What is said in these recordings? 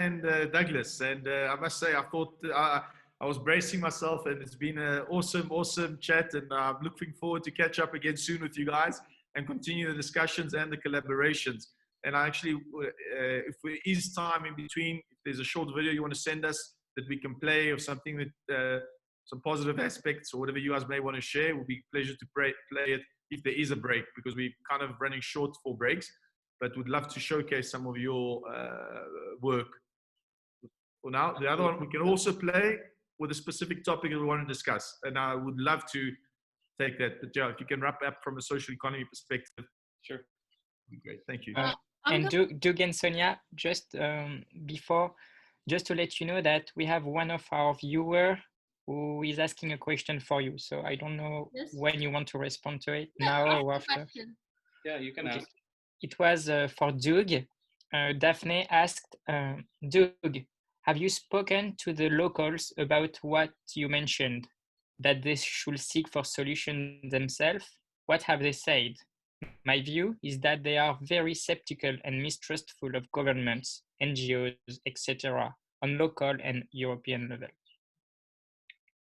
and Douglas. And I must say, I thought I was bracing myself, and it's been an awesome chat. And I'm looking forward to catch up again soon with you guys and continue the discussions and the collaborations. And I actually, if there is time in between, if there's a short video you want to send us that we can play, or something that some positive aspects or whatever you guys may want to share, it will be a pleasure to play it if there is a break, because we're kind of running short for breaks. But would love to showcase some of your work. For now, the other one we can also play with a specific topic that we want to discuss, and I would love to take that. But yeah, if you can wrap up from a social economy perspective, sure, great. Thank you. And Doug and Sonia, just before, just to let you know that we have one of our viewers who is asking a question for you. So I don't know when you want to respond to it, now or after. Yeah, you can ask. It was for Doug. Daphne asked, Doug, have you spoken to the locals about what you mentioned, that they should seek for solutions themselves? What have they said? My view is that they are very skeptical and mistrustful of governments, NGOs, etc., on local and European level.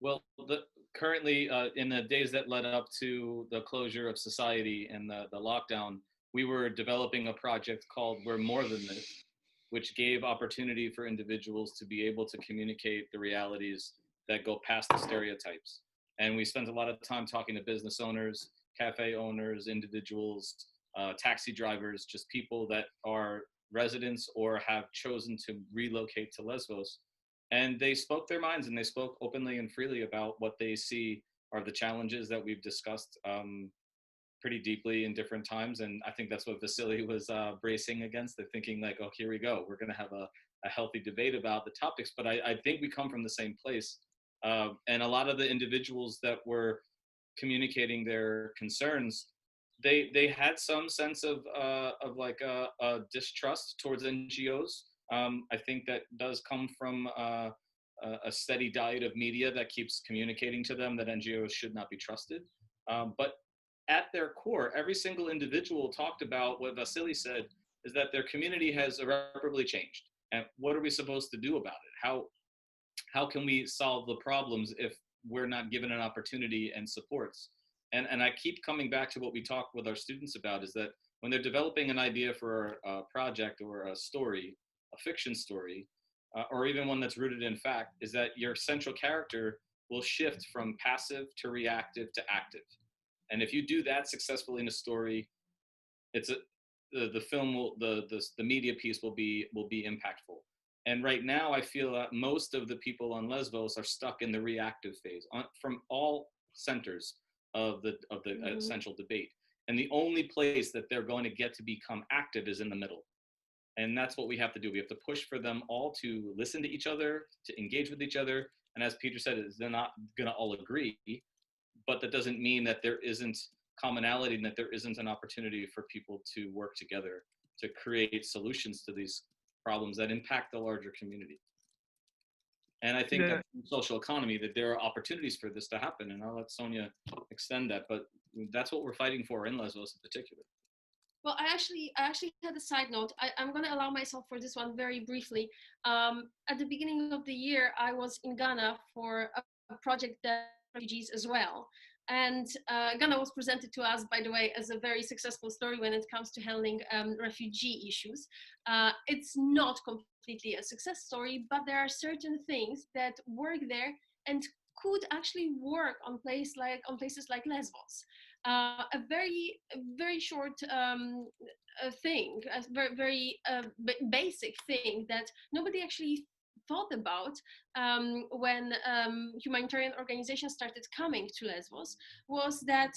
Well, currently, in the days that led up to the closure of society and the lockdown, we were developing a project called We're More Than This, which gave opportunity for individuals to be able to communicate the realities that go past the stereotypes. And we spent a lot of time talking to business owners, cafe owners, individuals, taxi drivers, just people that are residents or have chosen to relocate to Lesbos. And they spoke their minds, and they spoke openly and freely about what they see are the challenges that we've discussed pretty deeply in different times. And I think that's what Vasily was bracing against. They're thinking like, oh, here we go. We're going to have a healthy debate about the topics. But I think we come from the same place. And a lot of the individuals that were communicating their concerns, they had some sense of like a distrust towards NGOs. I think that does come from a steady diet of media that keeps communicating to them that NGOs should not be trusted. But at their core, every single individual talked about what Vasily said, is that their community has irreparably changed. And what are we supposed to do about it? How can we solve the problems if we're not given an opportunity and supports? And I keep coming back to what we talk with our students about, is that when they're developing an idea for a project or a story, a fiction story, or even one that's rooted in fact, is that your central character will shift from passive to reactive to active. And if you do that successfully in a story, the film will, the media piece will be impactful. And right now, I feel that most of the people on Lesbos are stuck in the reactive phase from all centers of the essential debate. And the only place that they're going to get to become active is in the middle. And that's what we have to do. We have to push for them all to listen to each other, to engage with each other. And as Peter said, they're not going to all agree, but that doesn't mean that there isn't commonality and that there isn't an opportunity for people to work together to create solutions to these problems that impact the larger community. And I think that in social economy, that there are opportunities for this to happen. And I'll let Sonia extend that, but that's what we're fighting for in Lesbos in particular. Well, I actually had a side note. I'm going to allow myself for this one very briefly. At the beginning of the year, I was in Ghana for a project that refugees as well. And Ghana was presented to us, by the way, as a very successful story when it comes to handling refugee issues. It's not completely a success story, but there are certain things that work there and could actually work on places like Lesbos. A very short thing, a very basic thing that nobody actually thought about when humanitarian organizations started coming to Lesbos, was that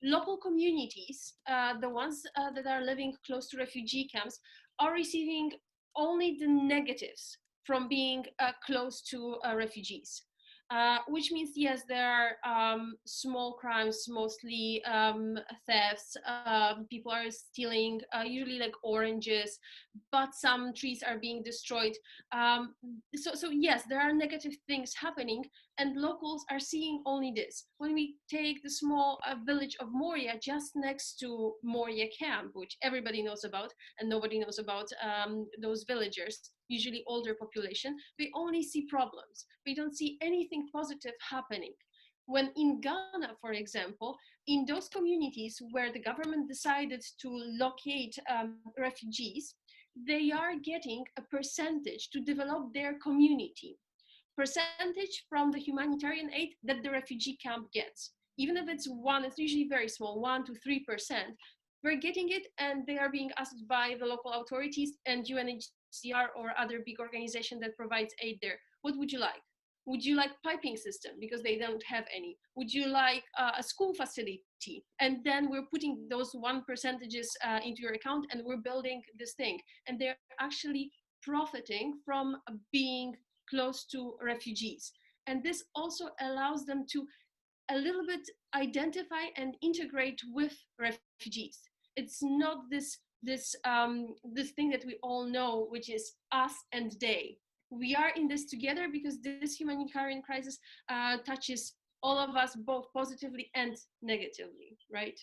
local communities, the ones that are living close to refugee camps, are receiving only the negatives from being close to refugees. Which means, yes, there are small crimes, mostly thefts. People are stealing, usually like oranges, but some trees are being destroyed. So yes, there are negative things happening, And locals are seeing only this. When we take the small village of Moria, just next to Moria camp, which everybody knows about, and nobody knows about those villagers, usually older population, we only see problems. We don't see anything positive happening. When in Ghana, for example, in those communities where the government decided to locate refugees, they are getting a percentage to develop their community. Percentage from the humanitarian aid that the refugee camp gets. Even if it's usually very small, 1 to 3%, we're getting it, and they are being asked by the local authorities and UNHCR or other big organization that provides aid there. What would you like? Would you like piping system? Because they don't have any. Would you like a school facility? And then we're putting those 1% into your account, and we're building this thing. And they're actually profiting from being close to refugees. And this also allows them to a little bit identify and integrate with refugees. It's not this thing that we all know, which is us and they. We are in this together because this humanitarian crisis touches all of us, both positively and negatively, right?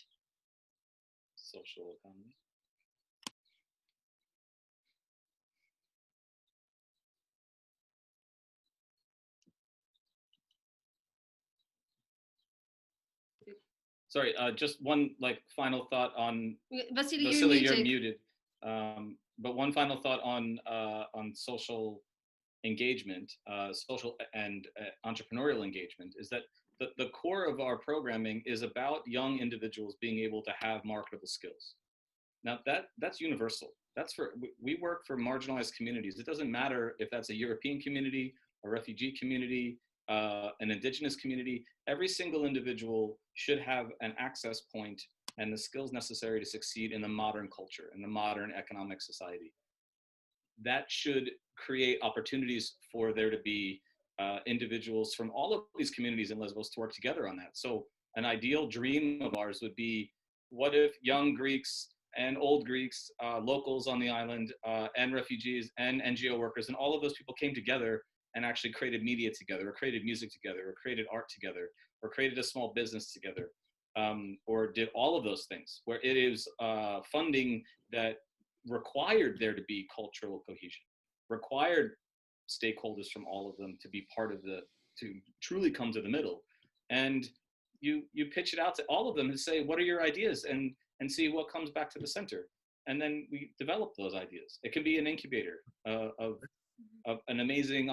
Social economy. Sorry, just one final thought on Vasily, you're muted. But one final thought on social engagement, social and entrepreneurial engagement, is that the core of our programming is about young individuals being able to have marketable skills. Now that's universal. We work for marginalized communities. It doesn't matter if that's a European community, a refugee community, an indigenous community. Every single individual should have an access point and the skills necessary to succeed in the modern culture, in the modern economic society. That should create opportunities for there to be individuals from all of these communities in Lesbos to work together on that. So an ideal dream of ours would be, what if young Greeks and old Greeks, locals on the island, and refugees and NGO workers, and all of those people came together and actually created media together, or created music together, or created art together, or created a small business together, or did all of those things, where it is funding that required there to be cultural cohesion, required stakeholders from all of them to be part of to truly come to the middle. And you pitch it out to all of them and say, what are your ideas? And see what comes back to the center. And then we develop those ideas. It can be an incubator of amazing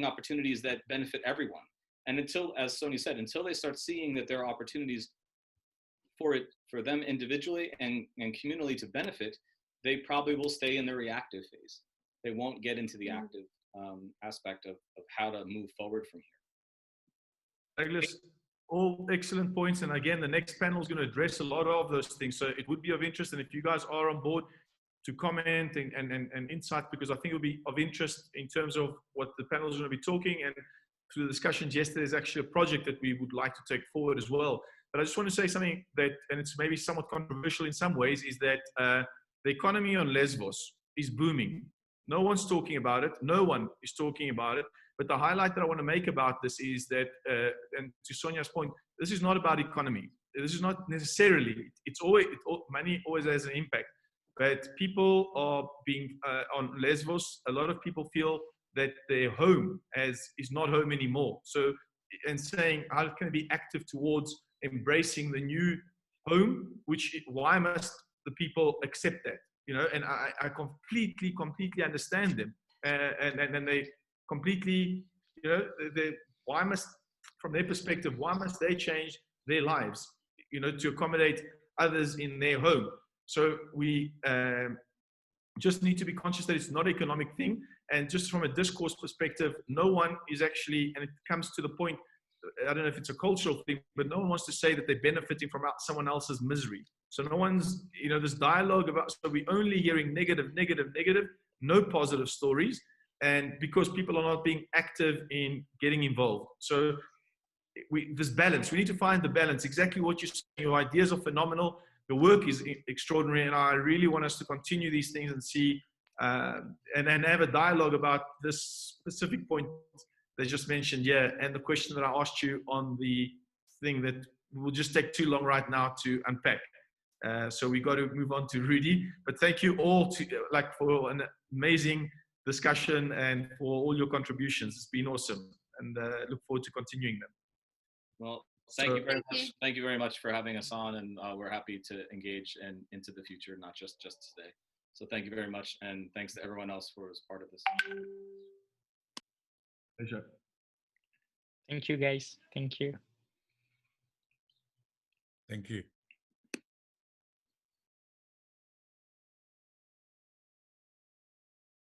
opportunities that benefit everyone. And until, as Sonia said, until they start seeing that there are opportunities for them individually and communally to benefit, they probably will stay in the reactive phase. They won't get into the active aspect of how to move forward from here. Douglas, all excellent points. And again, the next panel is going to address a lot of those things. So it would be of interest. And if you guys are on board, to comment and insight, because I think it'll be of interest in terms of what the panel is going to be talking. And through the discussions yesterday, there's actually a project that we would like to take forward as well. But I just want to say something that, and it's maybe somewhat controversial in some ways, is that the economy on Lesbos is booming. No one's talking about it. No one is talking about it. But the highlight that I want to make about this is that, and to Sonia's point, this is not about economy. This is not necessarily, money always has an impact. But people are being, on Lesbos, a lot of people feel that their home is not home anymore. So, and saying, how can I be active towards embracing the new home, why must the people accept that? You know, and I completely understand them. And they completely, you know, why must, from their perspective, why must they change their lives, you know, to accommodate others in their home? So we just need to be conscious that it's not an economic thing. And just from a discourse perspective, no one is actually, and it comes to the point, I don't know if it's a cultural thing, but no one wants to say that they're benefiting from someone else's misery. So no one's, you know, this dialogue about, so we're only hearing negative, no positive stories. And because people are not being active in getting involved. So this balance, we need to find the balance, exactly what you're saying. Your ideas are phenomenal. The work is extraordinary. And I really want us to continue these things and see, and have a dialogue about this specific point they just mentioned, yeah, and the question that I asked you on the thing that will just take too long right now to unpack. So we got to move on to Rudy. But thank you all for an amazing discussion and for all your contributions. It's been awesome, and look forward to continuing them. Well, thank you very much. Thank you very much for having us on, and we're happy to engage and into the future, not just today. So thank you very much, and thanks to everyone else who was part of this. Pleasure. Thank you, guys. Thank you. Thank you.